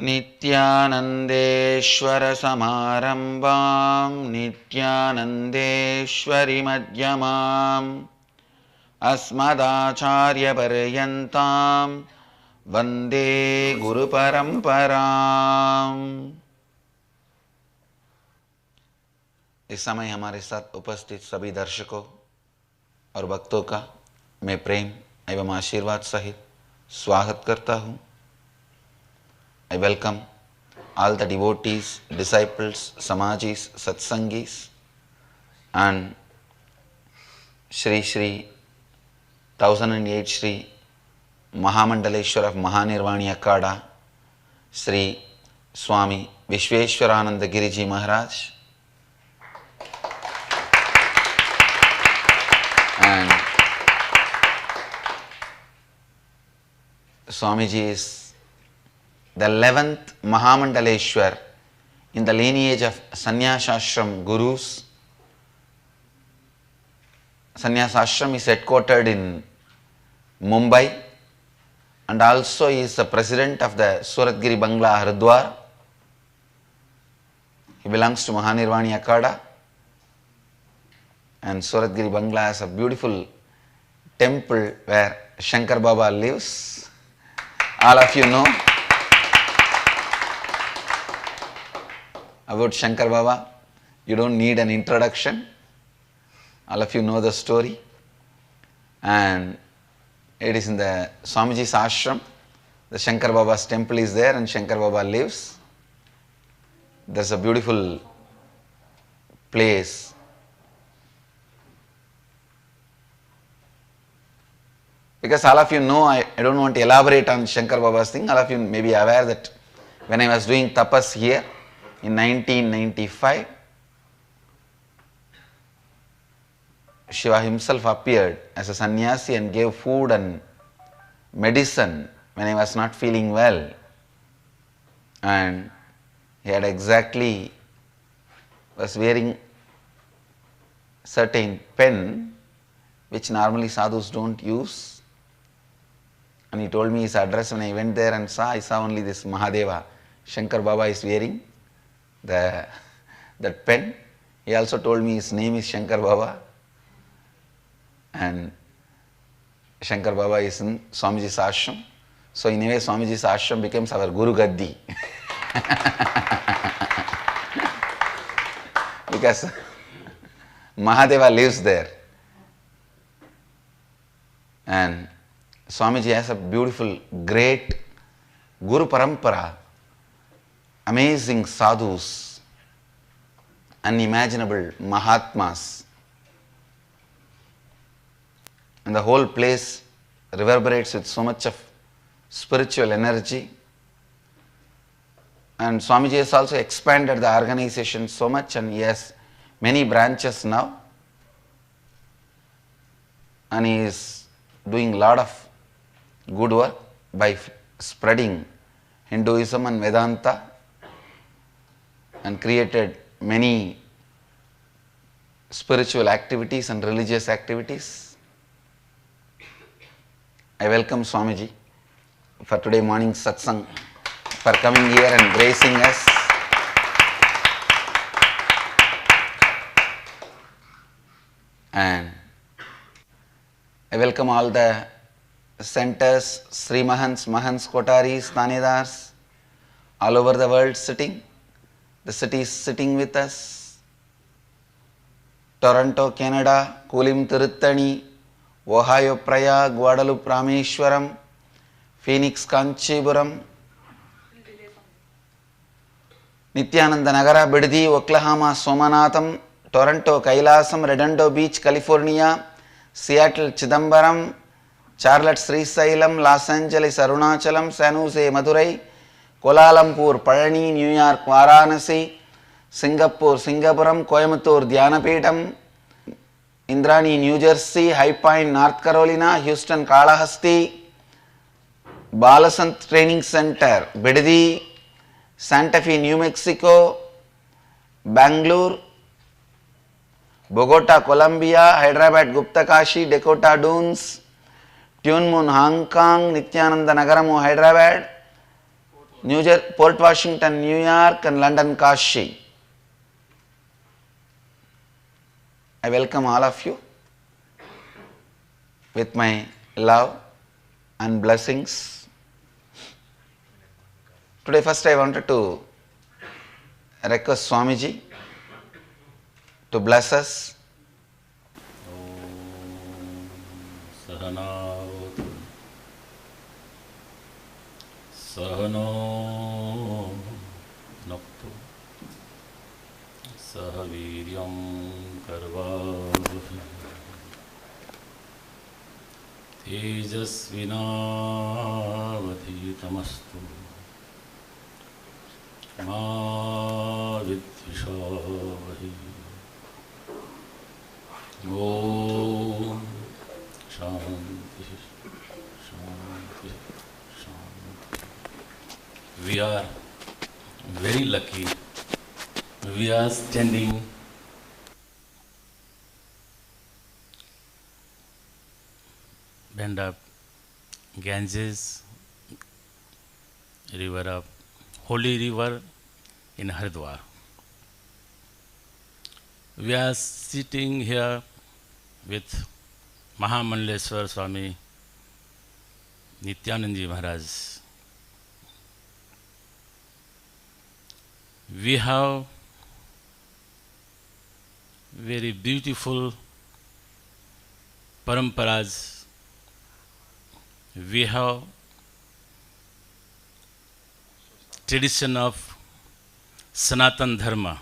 नित्यानन्देश्वर समारम्भां नित्यानन्देश्वरि मध्यमाम् अस्मदाचार्यपर्यन्तां वन्दे गुरुपरम्पराम्। इस समय हमारे साथ उपस्थित सभी दर्शकों और भक्तों का मैं प्रेम एवं आशीर्वाद सहित स्वागत करता हूँ। I welcome all the devotees, disciples, Samajis, Satsangis and Shri Shri 1008 Shri Mahamandaleshwar of Mahanirvani Akada, Shri Swami Vishweshwarananda Giriji Maharaj and Swamiji is the 11th Mahamandaleshwar in the lineage of Sannyasashram Gurus. Sannyasashram is headquartered in Mumbai and also is the president of the Suratgiri Bangla Haridwar. He belongs to Mahanirvani Akada, and Suratgiri Bangla has a beautiful temple where Shankar Baba lives. All of you know about Shankar Baba. You don't need an introduction. All of you know the story. And it is in the Swamiji's ashram. The Shankar Baba's temple is there and Shankar Baba lives. There's a beautiful place. Because all of you know, I don't want to elaborate on Shankar Baba's thing. All of you may be aware that when I was doing tapas here, in 1995, Shiva himself appeared as a sannyasi and gave food and medicine when I was not feeling well. And he had was wearing certain pen which normally sadhus don't use. And he told me his address. When I went there and I saw only this Mahadeva. Shankar Baba is wearing that pen. He also told me his name is Shankar Baba and Shankar Baba is in Swamiji's ashram. So in a way Swamiji's ashram becomes our Guru Gaddi because Mahadeva lives there. And Swamiji has a beautiful, great Guru Parampara, amazing sadhus, unimaginable Mahatmas, and the whole place reverberates with so much of spiritual energy. And Swamiji has also expanded the organization so much, and he has many branches now, and he is doing a lot of good work by spreading Hinduism and Vedanta, and created many spiritual activities and religious activities. I welcome Swamiji for today morning satsang, for coming here and gracing us. And I welcome all the centers, Sri Mahants, Mahants, Kotaris, Tanedars, all over the world sitting. The city is sitting with us. Toronto, Canada, Kulim, Tiruttani, Ohio, Prayag, Guadalupe, Rameshwaram, Phoenix, Kanchipuram, Nityananda Nagara, Biddi, Oklahoma, Somanatham, Toronto, Kailasam, Redondo Beach, California, Seattle, Chidambaram, Charlotte, Srisailam, Los Angeles, Arunachalam, San Jose, Madurai, Kuala Lumpur, Palani, New York, Varanasi, Singapore, Singapuram, Coimbatore, Dhyanapetham, Indrani, New Jersey, High Point, North Carolina, Houston, Kalahasti, Balasant Training Center, Biddi, Santa Fe, New Mexico, Bangalore, Bogota, Colombia, Hyderabad, Gupta Kashi, Dakota Dunes, Tune Moon, Hong Kong, Nityananda Nagaramu, Hyderabad, Port Washington, New York, and London, Kashi. I welcome all of you with my love and blessings. Today first I wanted to request Swamiji to bless us. Sahanavatu Sahano Naptu Sahaviryam Karvavahi Tejasvinavadhitamastu Ma Vidvishavahi Om Shanti, Shanti, Shanti. We are very lucky. We are standing bend up Ganges river of holy river in Haridwar. We are sitting here with Mahamandaleshwar Swami Nityanand Maharaj. We have very beautiful paramparas. We have tradition of Sanatan Dharma.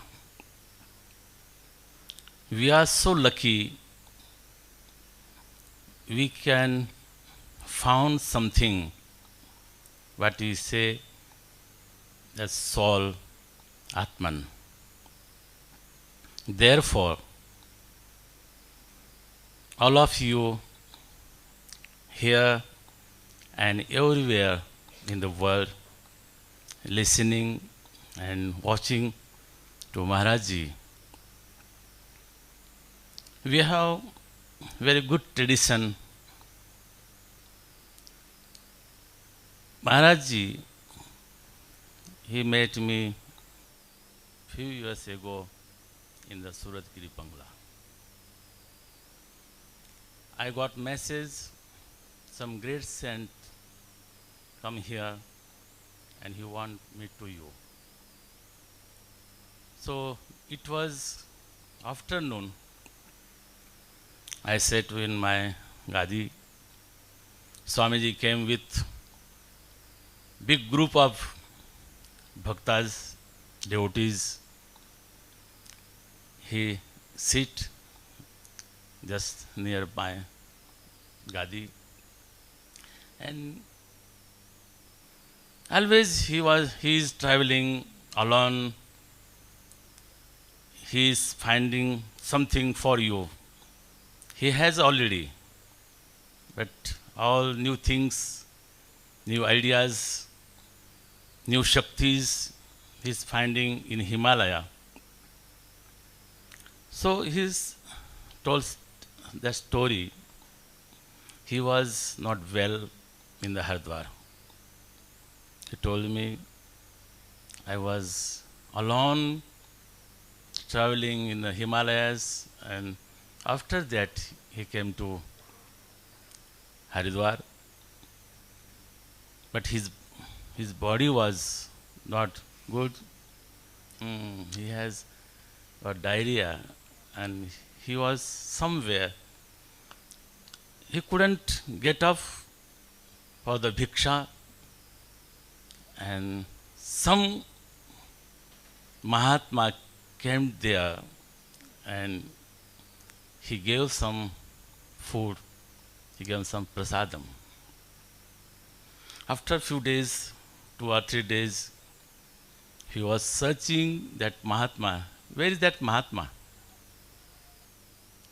We are so lucky we can found something what we say as soul, Atman. Therefore, all of you here and everywhere in the world listening and watching to Maharaji, we have very good tradition. Maharaji, he met me few years ago in the Surat Giri Bangla. I got message, some great saint come here and he want me to you. So it was afternoon. I sat in my Gadi. Swamiji came with big group of bhaktas, devotees. He sit just near my Gadi. And always he is traveling alone. He is finding something for you. He has already, but all new things, new ideas, new Shaktis he is finding in Himalaya. So he told the story. He was not well in the Haridwar. He told me I was alone traveling in the Himalayas, and after that he came to Haridwar. But his body was not good. He has got diarrhea and he was somewhere. He couldn't get up for the bhiksha, and some Mahatma came there and he gave some food, he gave some prasadam. After a few days, 2 or 3 days, he was searching that Mahatma. Where is that Mahatma?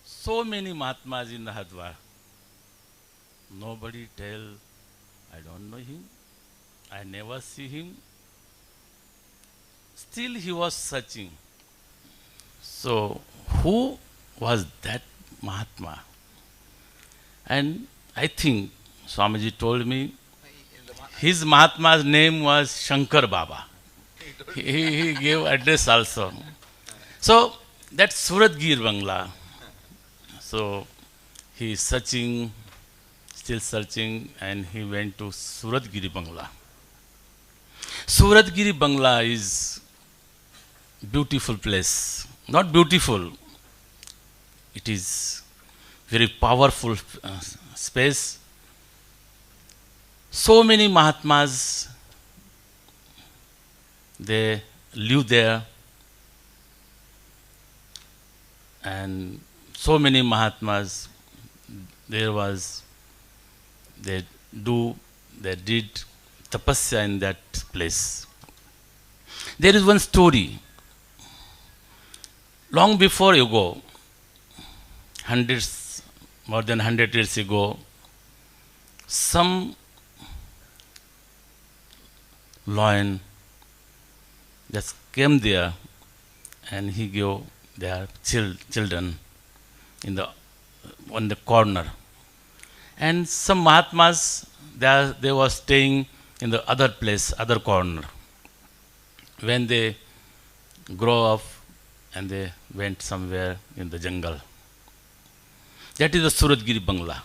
So many Mahatmas in the Haridwar. Nobody tell, I don't know him, I never see him. Still he was searching. So who was that Mahatma? And I think Swamiji told me His Mahatma's name was Shankar Baba. He gave address also. So that's Suratgir Bangla. So he is searching, still searching, and he went to Suratgiri Bangla. Suratgiri Bangla is beautiful place. Not beautiful. It is very powerful space. So many Mahatmas, they live there, and so many Mahatmas there was, they did tapasya in that place. There is one story. Long before ago, hundreds, more than 100 years ago, some lion just came there and he gave their children in the on the corner. And some Mahatmas, they were staying in the other place, other corner. When they grow up and they went somewhere in the jungle. That is the Suratgiri Bangla.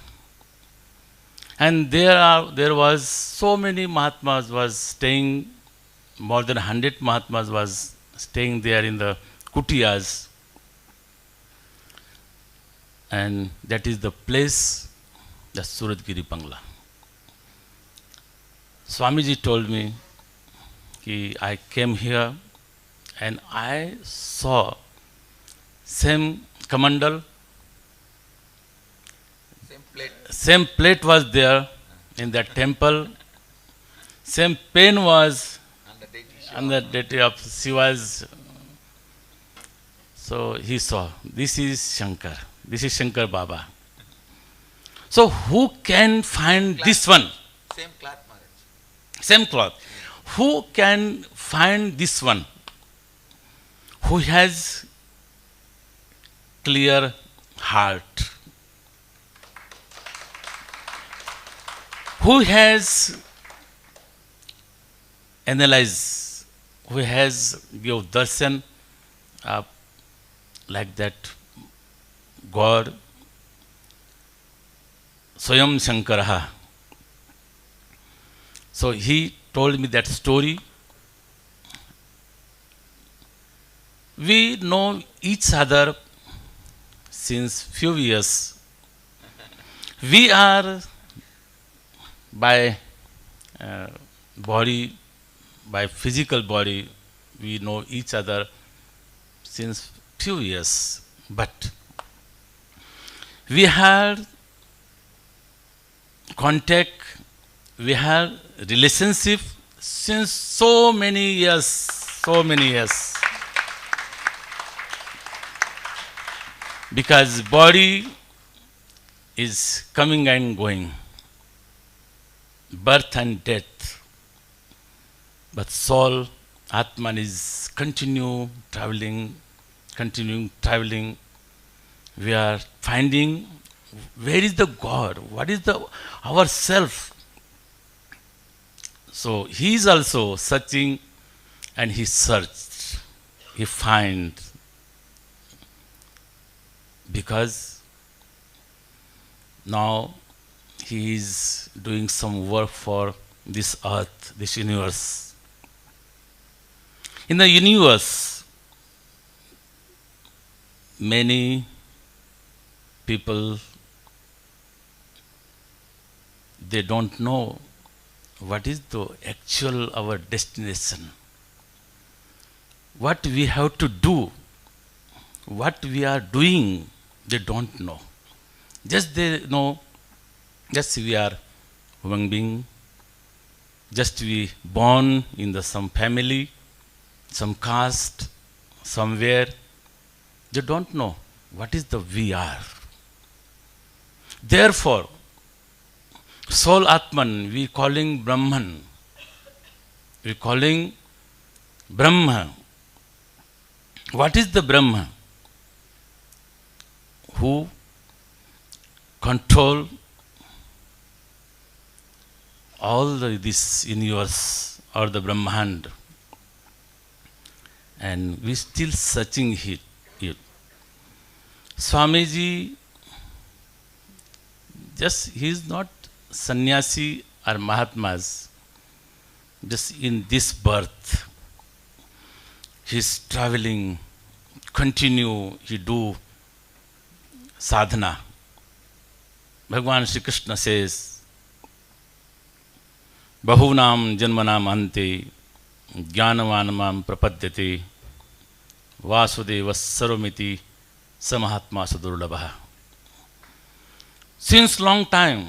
And there was so many Mahatmas was staying, more than 100 Mahatmas was staying there in the kutiyas. And that is the place, the Suratgiri Bangla. Swamiji told me, I came here and I saw same kamandal, same plate was there in that temple, same pen was on the deity of Shiva's. So he saw, this is Shankar, this is Shankar Baba. So who can find this one? Same cloth, Maharaj. Same cloth. Who can find this one? Who has clear heart? Who has analyzed, who has give darshan like that God, Swayam Shankaraha. So he told me that story. We know each other since few years. We are by body, by physical body, we know each other since few years. But we had contact, we had relationship since so many years, so many years. Because body is coming and going, birth and death, but soul, Atman is continuing traveling. We are finding where is the God, what is the ourself. So he is also searching, and he searched, he find, because now he is doing some work for this earth, this universe. In the universe, many people, they don't know what is the actual our destination, what we have to do, what we are doing. They don't know. Just they know, just we are human being, just we born in the some family, some caste, somewhere. They don't know what is the we are. Therefore, soul Atman, we calling Brahman, we calling Brahma. What is the Brahma? Who control this universe or the Brahmand, and we still searching it. Swamiji, just he is not sannyasi or Mahatmas, just in this birth. He is traveling, continue, he do sadhana. Bhagavan Shri Krishna says, Bahunam janmanam ante jnanavanamam prapadyate vasudeva sarvamiti samahatma sadurlabha. Since long time,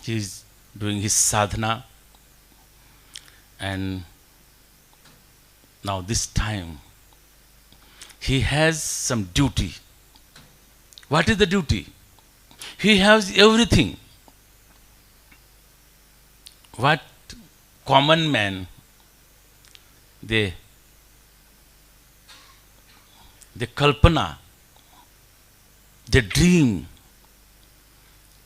he is doing his sadhana, and now this time he has some duty. What is the duty? He has everything. What common man, they kalpana, they dream,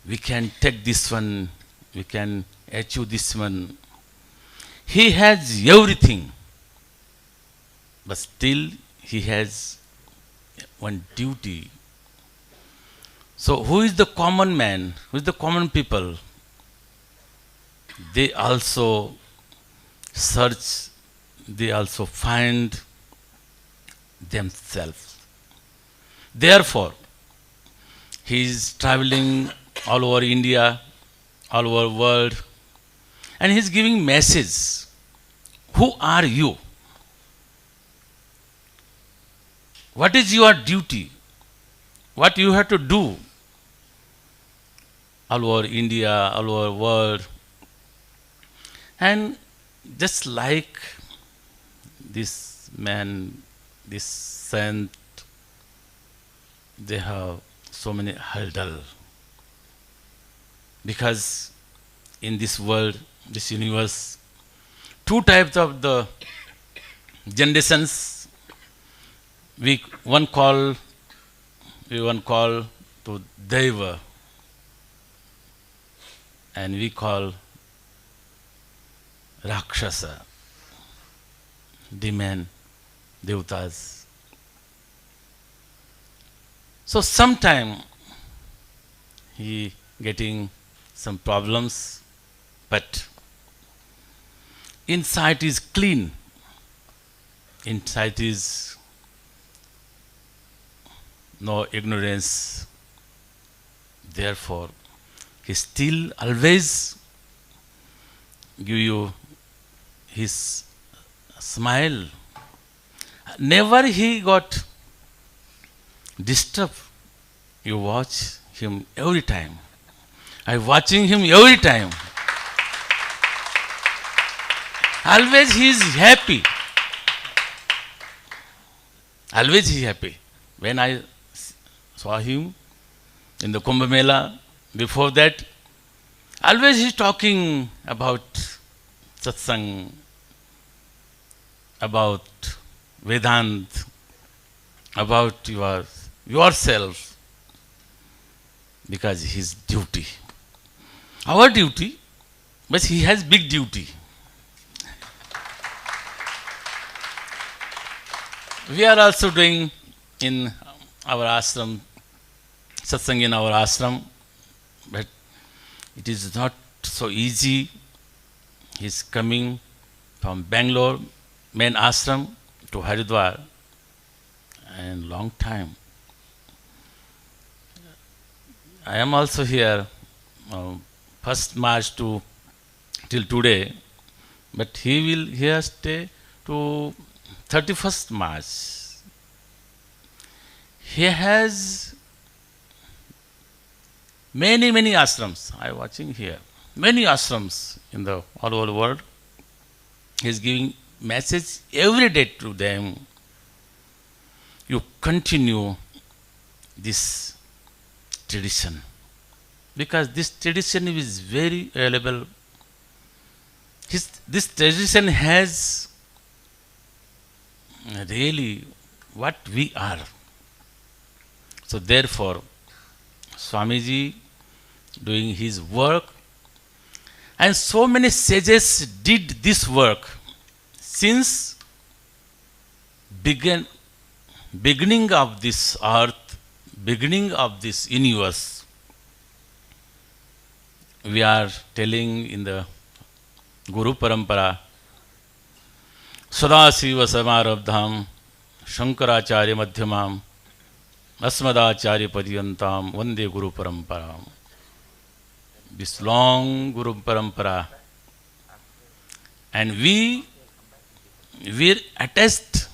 we can take this one, we can achieve this one. He has everything, but still he has one duty. So who is the common man? Who is the common people? They also search, they also find themselves. Therefore, he is traveling all over India, all over world, and he is giving message. Who are you? What is your duty? What you have to do all over India, all over world? And just like this man, this saint, they have so many hurdle. Because in this world, this universe, two types of the generations, one call to Deva, and we call Rakshasa, demon, devatas. So sometime he getting some problems, but inside is clean. Inside is no ignorance. Therefore, he still always give you his smile. Never he got disturbed. You watch him every time. I watching him every time. Always he is happy. Always he is happy. When I saw him in the Kumbh Mela, before that, always he is talking about satsang, about Vedant, about yourself, because his duty. Our duty, but he has big duty. We are also doing in our ashram, satsang in our ashram, but it is not so easy. He is coming from Bangalore, main ashram, to Haridwar, and long time. I am also here 1st March till today, but he will here stay to 31st March. He has many ashrams. I am watching here. Many ashrams in the all over the world. He is giving message every day to them. You continue this tradition, because this tradition is very valuable. This tradition has really what we are. So therefore, Swamiji doing his work, And so many sages did this work since beginning of this earth, beginning of this universe. We are telling in the Guru Parampara, Sadasiva Samarabdham, Shankaracharya Madhyamam, Asmadacharya Padyantam, Vande Guru Parampara. This long Guru Parampara. And we attest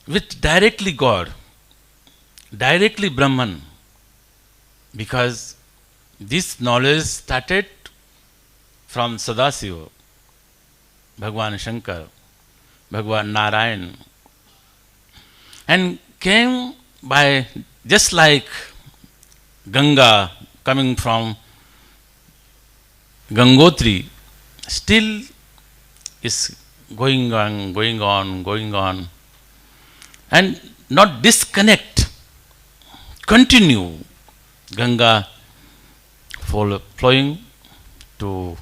with directly God, directly Brahman, because this knowledge started from Sadasiva, Bhagwan Shankar, Bhagwan Narayan, and came by just like Ganga coming from Gangotri, still is going on, and not disconnect, continue. Ganga flowing to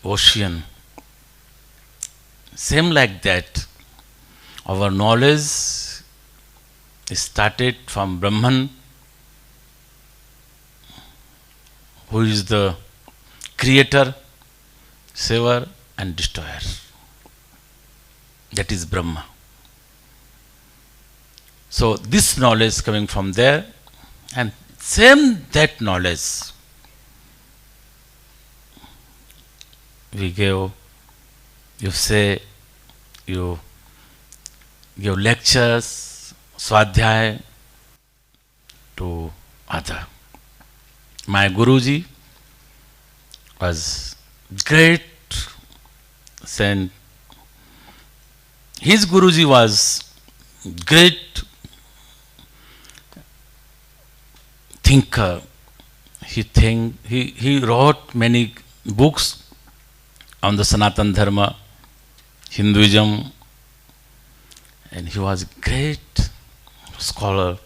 ocean. Same like that, our knowledge started from Brahman, who is the creator, saver and destroyer. That is Brahma. So this knowledge coming from there, and same that knowledge we give, you say, you give lectures, swadhyay to other. My Guruji was great saint. His Guruji was great thinker. He wrote many books on the Sanatana Dharma, Hinduism, and he was a great scholar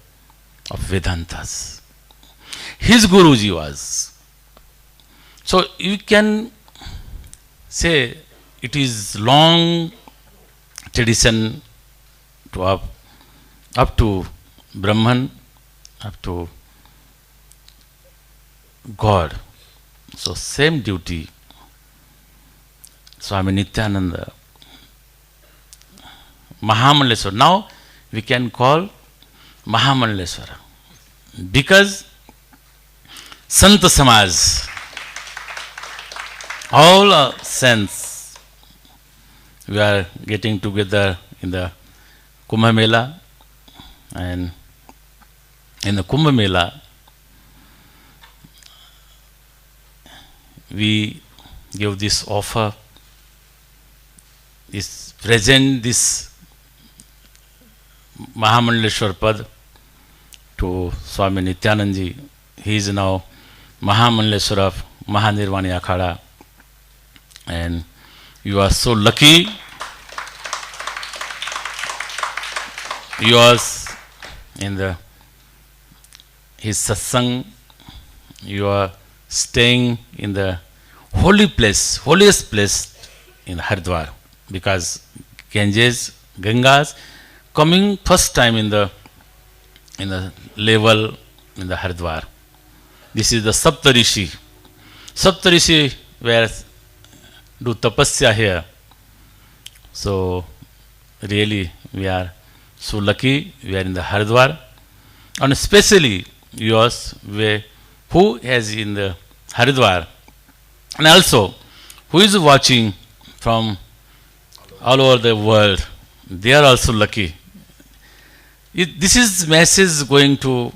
of Vedantas. His Guruji was. So you can say it is long tradition to up to Brahman, up to God. So same duty. Swami Nityananda, Mahamalleshwara. Now we can call Mahamalleshwara because Sant Samaj, all saints, we are getting together in the Kumbh Mela, and in the Kumbh Mela we give this offer, this present this Mahamalleshwar Pad to Swami Nityananda. He is now Mahamalleshwar of Mahanirvani Akhada, and you are so lucky. You are in his satsang. You are staying in the holy place, holiest place in Haridwar, because Gangas coming first time in the level in the Haridwar. This is the Saptarishi. Saptarishi where do tapasya here. So really we are so lucky we are in the Haridwar, and especially yours who is in the Haridwar, and also who is watching from all over the world. They are also lucky. This is message going to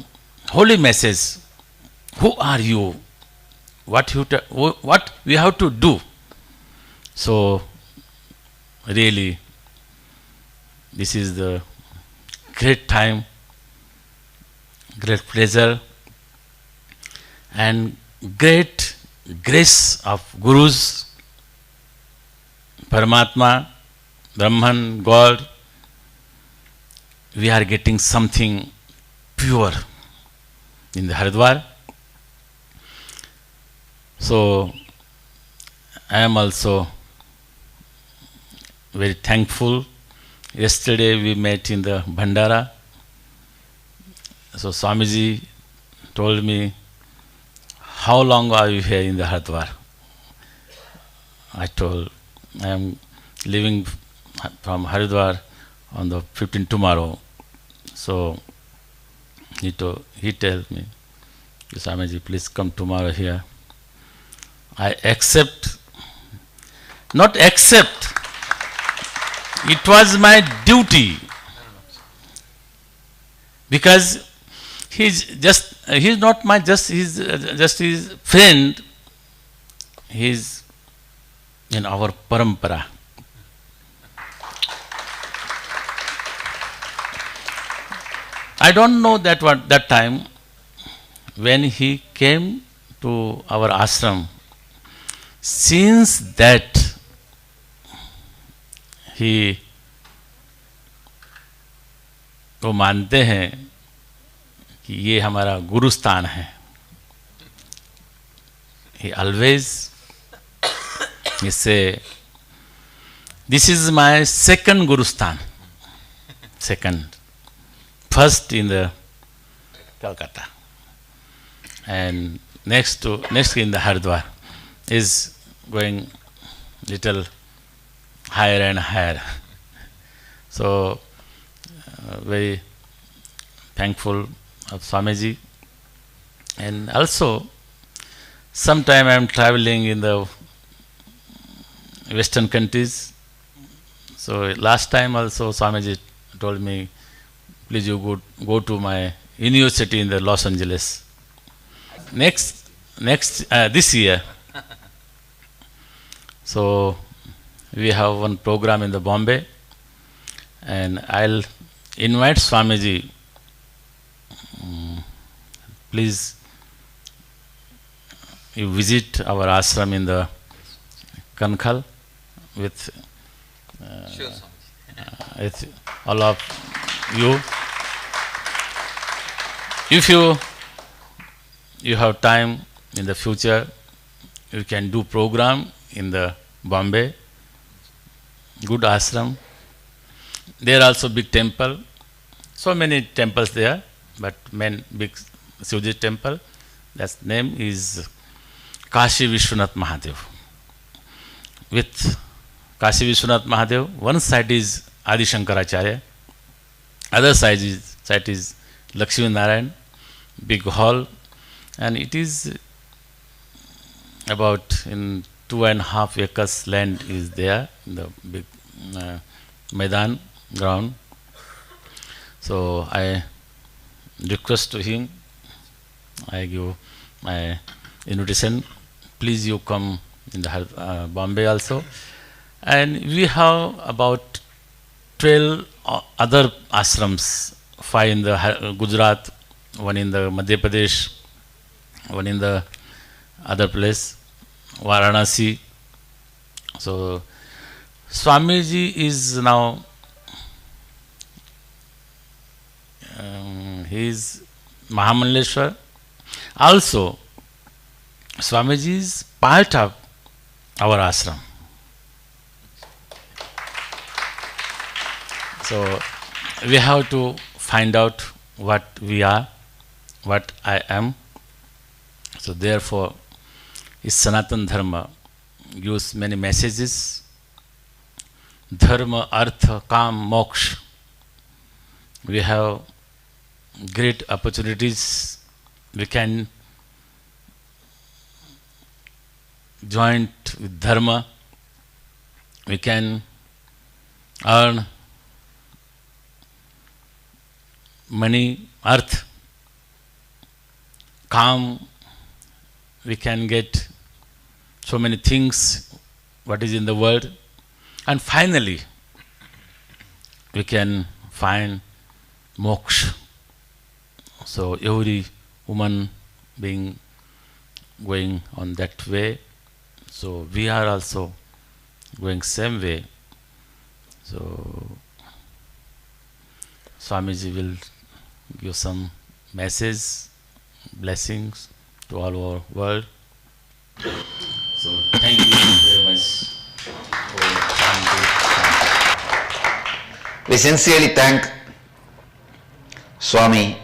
holy message. Who are you? What we have to do? So really this is the great time, great pleasure, and great grace of Gurus, Paramatma, Brahman, God. We are getting something pure in the Haridwar. So I am also very thankful. Yesterday we met in the Bhandara. So Swamiji told me, how long are you here in the Haridwar? I told, I am leaving from Haridwar on the 15th tomorrow. So he told me, Swamiji, please come tomorrow here. I accept, not accept, it was my duty. Because he's not my just his friend, he's in our parampara. I don't know that time when he came to our ashram. Since that ही वो मानते हैं कि ये हमारा गुरु स्थान है. He always he say, this is my second guru sthan. Second. First in the Calcutta. And next in the Haridwar is going little higher and higher. So very thankful of Swamiji. And also sometime I am traveling in the western countries. So last time also Swamiji told me, please you go to my university in the Los Angeles. Next this year. So we have one program in the Bombay, and I'll invite Swamiji. Please, you visit our ashram in the Kankhal with all of you. If you have time in the future, you can do program in the Bombay. Good ashram. There also big temple. So many temples there, but main big Shivji temple. That name is Kashi Vishwanath Mahadev. With Kashi Vishwanath Mahadev, one side is Adi Shankaracharya, other side is Lakshmi Narayan, big hall, and it is about in 2.5 acres land is there in the big Maidan ground. So I request to him, I give my invitation, please you come in the Bombay also. And we have about 12 other ashrams, 5 in the Gujarat, 1 in the Madhya Pradesh, 1 in the other place, Varanasi. So Swamiji is now he is Mahamalleshwar. Also Swamiji is part of our ashram. So we have to find out what we are, what I am. So therefore is Sanatana Dharma gives many messages. Dharma, Artha, Kam, Moksha. We have great opportunities. We can join with Dharma. We can earn money, earth, calm. We can get so many things what is in the world, and finally we can find moksha. So every woman being going on that way, so we are also going same way. So Swamiji will give some message, blessings to all our world. So thank you very much for coming to. We sincerely thank Swami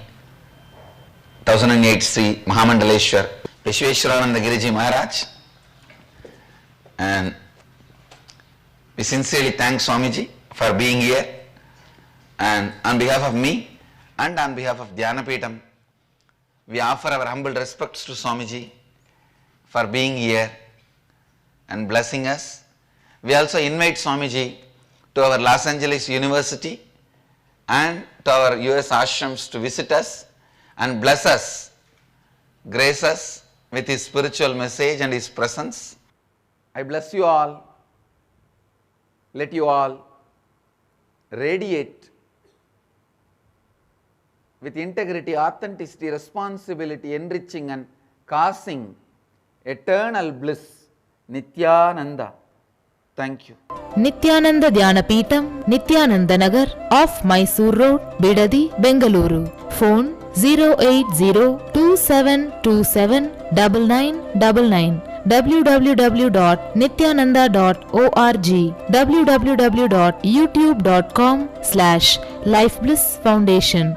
1008 Sri Mahamandaleshwar Vishweshwarananda Giriji Maharaj, and we sincerely thank Swamiji for being here, and on behalf of me and on behalf of Dhyanapitham, we offer our humble respects to Swamiji for being here and blessing us. We also invite Swamiji to our Los Angeles University and to our US ashrams to visit us and bless us, grace us with his spiritual message and his presence. I bless you all. Let you all radiate with integrity, authenticity, responsibility, enriching and causing eternal bliss. Nityananda. Thank you. Nityananda Dhyanapitham, Nityananda Nagar, off Mysore Road, Bidadi, Bengaluru. Phone 08027279999. www.nityananda.org. www.youtube.com/Life Bliss Foundation.